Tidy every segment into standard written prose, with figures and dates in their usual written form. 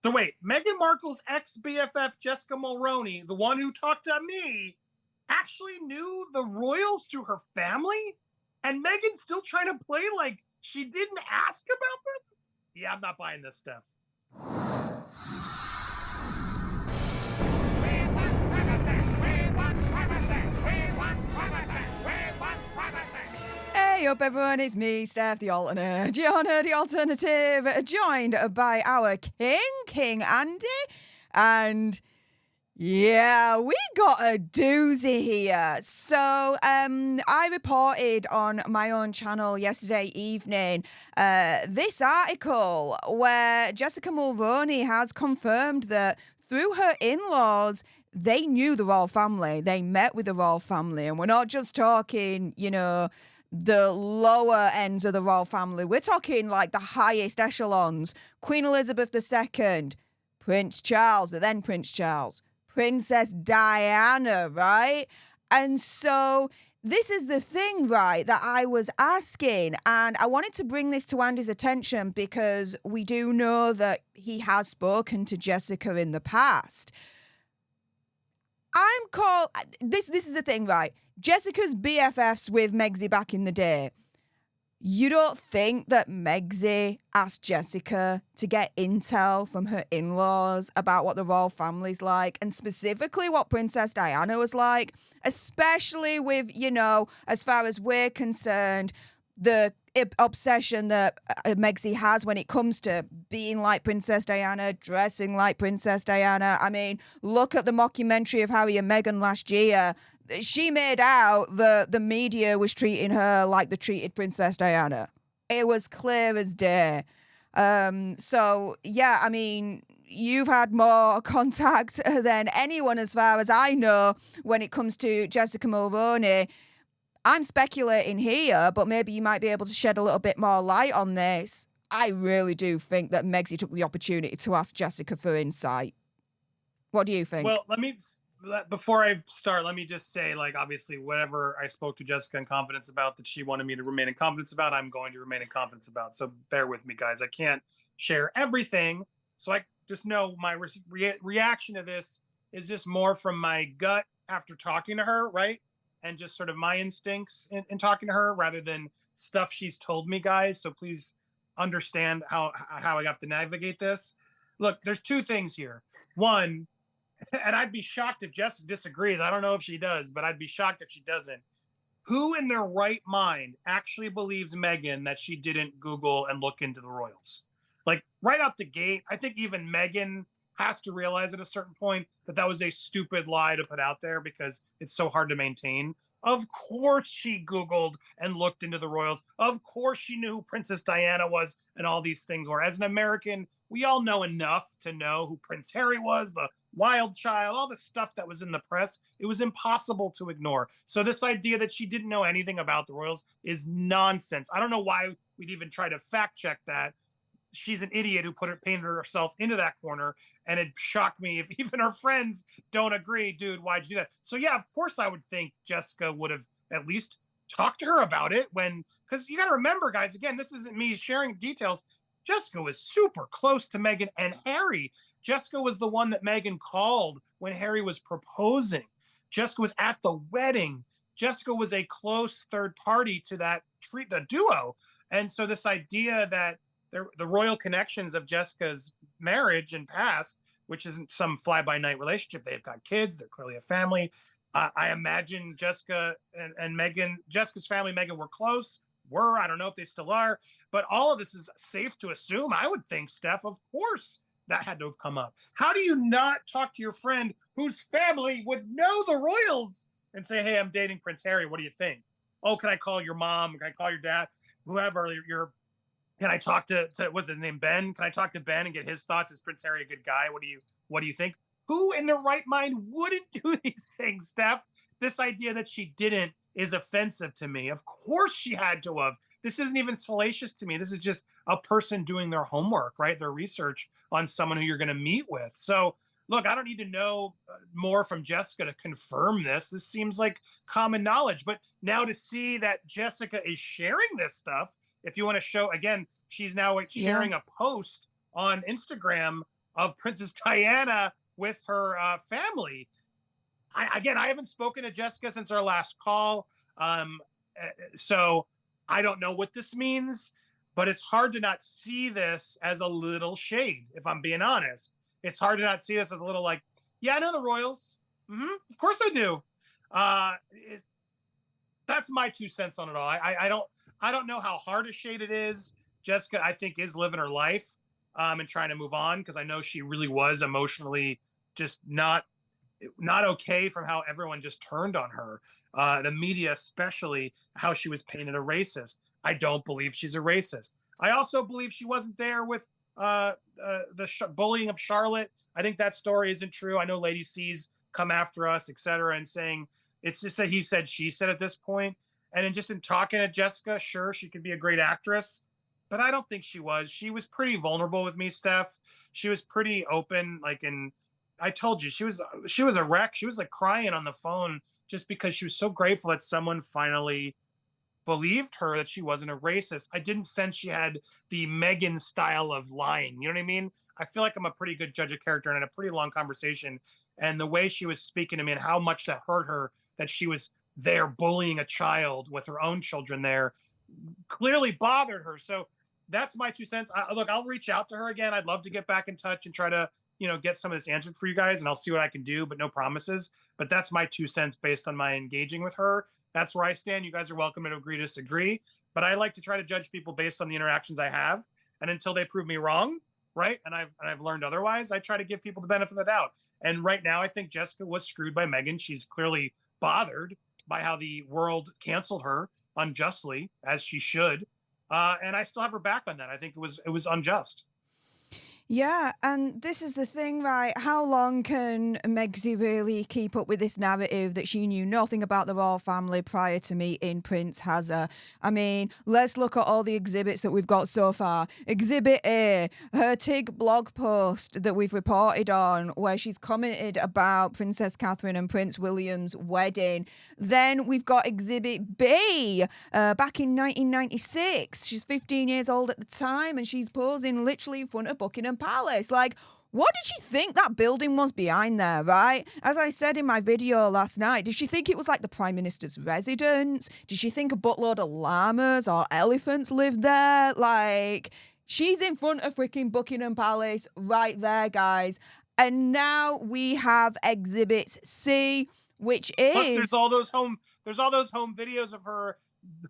So wait, Meghan Markle's ex-BFF Jessica Mulroney, the one who talked to me, actually knew the royals through her family? And Meghan's still trying to play like she didn't ask about them? Yeah, I'm not buying this stuff. Hey up everyone, it's me, Steph, the alternate, Gianna, the alternative, joined by our King Andy, and yeah, we got a doozy here. So I reported on my own channel yesterday evening this article where Jessica Mulroney has confirmed that through her in-laws, they knew the royal family. They met with the royal family, and we're not just talking, the lower ends of the royal family. We're talking like the highest echelons. Queen Elizabeth II, Prince Charles, the then Prince Charles, Princess Diana, right? And so this is the thing, right, that I was asking, and I wanted to bring this to Andy's attention because we do know that he has spoken to Jessica in the past. This is the thing, right? Jessica's BFFs with Megxie back in the day. You don't think that Megxie asked Jessica to get intel from her in-laws about what the royal family's like, and specifically what Princess Diana was like, especially with, as far as we're concerned, the obsession that Megxie has when it comes to being like Princess Diana, dressing like Princess Diana. I mean, look at the mockumentary of Harry and Meghan last year. She made out the media was treating her like they treated Princess Diana. It was clear as day. So, yeah, I mean, you've had more contact than anyone as far as I know when it comes to Jessica Mulroney. I'm speculating here, but maybe you might be able to shed a little bit more light on this. I really do think that Megxie took the opportunity to ask Jessica for insight. What do you think? Well, before I start, let me just say, like, obviously, whatever I spoke to Jessica in confidence about that she wanted me to remain in confidence about, I'm going to remain in confidence about. So bear with me, guys. I can't share everything. So I just know my reaction to this is just more from my gut after talking to her, right? And just sort of my instincts in talking to her rather than stuff she's told me, guys. So please understand how I have to navigate this. Look, there's two things here. One, and I'd be shocked if Jessica disagrees. I don't know if she does, but I'd be shocked if she doesn't. Who in their right mind actually believes Meghan that she didn't Google and look into the royals? Like right out the gate, I think even Meghan has to realize at a certain point that that was a stupid lie to put out there because it's so hard to maintain. Of course she Googled and looked into the royals. Of course she knew who Princess Diana was and all these things were. As an American, we all know enough to know who Prince Harry was, the wild child, all the stuff that was in the press. It was impossible to ignore. So this idea that she didn't know anything about the royals is nonsense. I don't know why we'd even try to fact check that. She's an idiot who painted herself into that corner, and it shocked me if even her friends don't agree. Dude, why'd you do that? So yeah, of course I would think Jessica would have at least talked to her about it because you got to remember, guys, again, this isn't me sharing details. Jessica was super close to Meghan and Harry. Jessica was the one that Meghan called when Harry was proposing. Jessica was at the wedding. Jessica was a close third party to the duo. And so this idea that the royal connections of Jessica's marriage and past, which isn't some fly-by-night relationship. They've got kids. They're clearly a family. I imagine Jessica and Meghan, Jessica's family, Meghan were close. I don't know if they still are. But all of this is safe to assume, I would think, Steph, of course, that had to have come up. How do you not talk to your friend whose family would know the royals and say, hey, I'm dating Prince Harry. What do you think? Oh, can I call your mom? Can I call your dad? Whoever can I talk to what's his name, Ben? Can I talk to Ben and get his thoughts? Is Prince Harry a good guy? What do you think? Who in their right mind wouldn't do these things, Steph? This idea that she didn't is offensive to me. Of course she had to have. This isn't even salacious to me. This is just a person doing their homework, right? Their research on someone who you're going to meet with. So look, I don't need to know more from Jessica to confirm this. This seems like common knowledge. But now to see that Jessica is sharing this stuff, if you want to show, again, she's now sharing a post on Instagram of Princess Diana with her family. I haven't spoken to Jessica since our last call. So I don't know what this means, but it's hard to not see this as a little shade, if I'm being honest. It's hard to not see this as a little like, yeah, I know the Royals. Of course I do. That's my 2 cents on it all. I don't know how hard a shade it is. Jessica, I think, is living her life and trying to move on, because I know she really was emotionally just not okay from how everyone just turned on her. The media, especially, how she was painted a racist. I don't believe she's a racist. I also believe she wasn't there with the bullying of Charlotte. I think that story isn't true. I know Lady C's come after us, etc., and saying it's just that he said, she said at this point. And then just in talking to Jessica, sure, she could be a great actress, but I don't think she was. She was pretty vulnerable with me, Steph. She was pretty open, like, and I told you, she was a wreck. She was like crying on the phone just because she was so grateful that someone finally believed her that she wasn't a racist. I didn't sense she had the Meghan style of lying. You know what I mean? I feel like I'm a pretty good judge of character, and in a pretty long conversation, and the way she was speaking to me and how much that hurt her, that she was there bullying a child with her own children there, clearly bothered her. So that's my 2 cents. Look, I'll reach out to her again. I'd love to get back in touch and try to, get some of this answered for you guys, and I'll see what I can do, but no promises. But that's my 2 cents based on my engaging with her. That's where I stand. You guys are welcome to agree to disagree, but I like to try to judge people based on the interactions I have, and until they prove me wrong, right? And I've learned otherwise, I try to give people the benefit of the doubt. And right now, I think Jessica was screwed by Meghan. She's clearly bothered by how the world canceled her unjustly, as she should. And I still have her back on that. I think it was unjust. Yeah, and this is the thing, right? How long can Megxie really keep up with this narrative that she knew nothing about the royal family prior to meeting Prince Hazza? I mean, let's look at all the exhibits that we've got so far. Exhibit A, her TIG blog post that we've reported on, where she's commented about Princess Catherine and Prince William's wedding. Then we've got Exhibit B, back in 1996. She's 15 years old at the time, and she's posing literally in front of Buckingham Palace. Like, what did she think that building was behind there, right? As I said in my video last night, did she think it was like the Prime Minister's residence? Did she think a buttload of llamas or elephants lived there? Like, she's in front of freaking Buckingham Palace right there, guys. And now we have Exhibit C, which is... Plus, there's all those home videos of her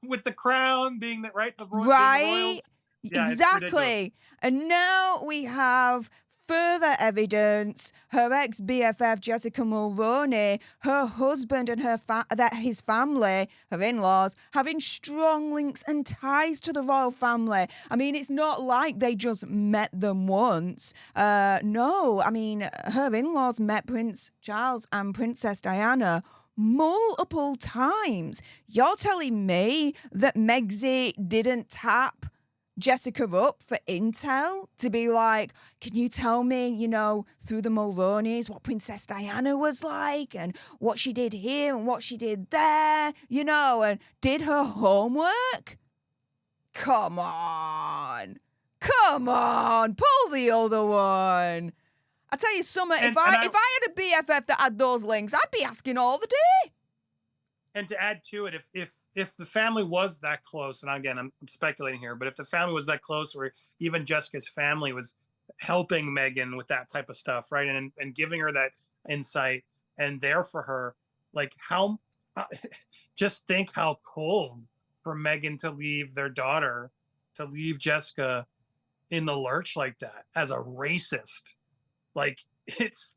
with the crown being the right, the right? Yeah, exactly. And now we have further evidence. Her ex-BFF Jessica Mulroney, her husband and his family, her in-laws, having strong links and ties to the royal family. I mean, it's not like they just met them once. No, I mean, her in-laws met Prince Charles and Princess Diana multiple times. You're telling me that Megxie didn't tap Jessica up for intel to be like, can you tell me, through the Mulroneys, what Princess Diana was like and what she did here and what she did there, and did her homework? Come on, pull the other one. I tell you something, if I had a BFF that had those links, I'd be asking all the day. And to add to it, if the family was that close, and again, I'm speculating here, but if the family was that close, or even Jessica's family was helping Meghan with that type of stuff, right, and giving her that insight and there for her, like just think how cold for Meghan to leave their daughter, to leave Jessica in the lurch like that as a racist. Like, it's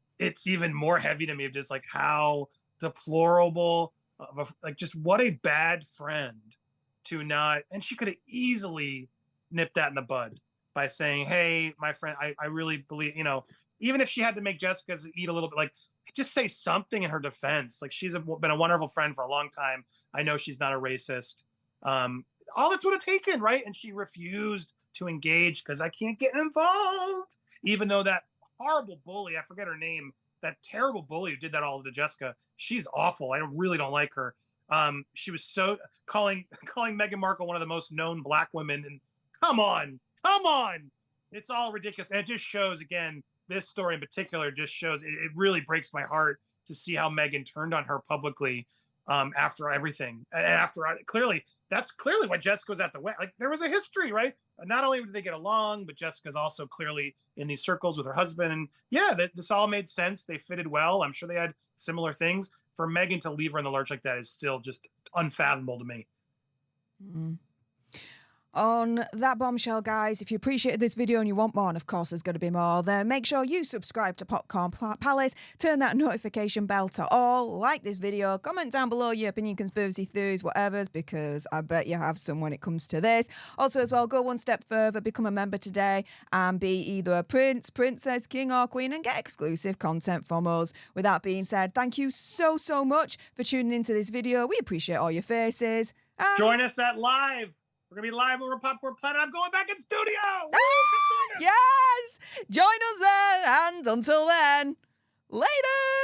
even more heavy to me of just like how deplorable like just what a bad friend to not, and she could have easily nipped that in the bud by saying, hey, my friend, I really believe, even if she had to make Jessica eat a little bit, like, just say something in her defense. Like, she's been a wonderful friend for a long time. I know she's not a racist. All that's would have taken, right? And she refused to engage because I can't get involved, even though that horrible bully, I forget her name, that terrible bully who did that all to Jessica, she's awful. I really don't like her. She was so calling Meghan Markle one of the most known Black women, and come on, it's all ridiculous. And it just shows again this story in particular just shows it really breaks my heart to see how Meghan turned on her publicly after everything. And after clearly, that's clearly why Jessica was at the wedding. Like there was a history, right? Not only did they get along, but Jessica's also clearly in these circles with her husband. And yeah, this all made sense. They fitted well. I'm sure they had similar things. For Meghan to leave her in the lurch like that is still just unfathomable to me. Mm. On that bombshell, guys, if you appreciated this video and you want more, and of course there's going to be more, then make sure you subscribe to Popcorn Palace, turn that notification bell to all, like this video, comment down below your opinion, conspiracy theories, whatever's, because I bet you have some when it comes to this. Also as well, go one step further, become a member today and be either a prince, princess, king or queen and get exclusive content from us. With that being said, thank you so much for tuning into this video. We appreciate all your faces. And join us at live. We're going to be live over Popcorn Planet. I'm going back in studio. Yes! Join us there. And until then, later!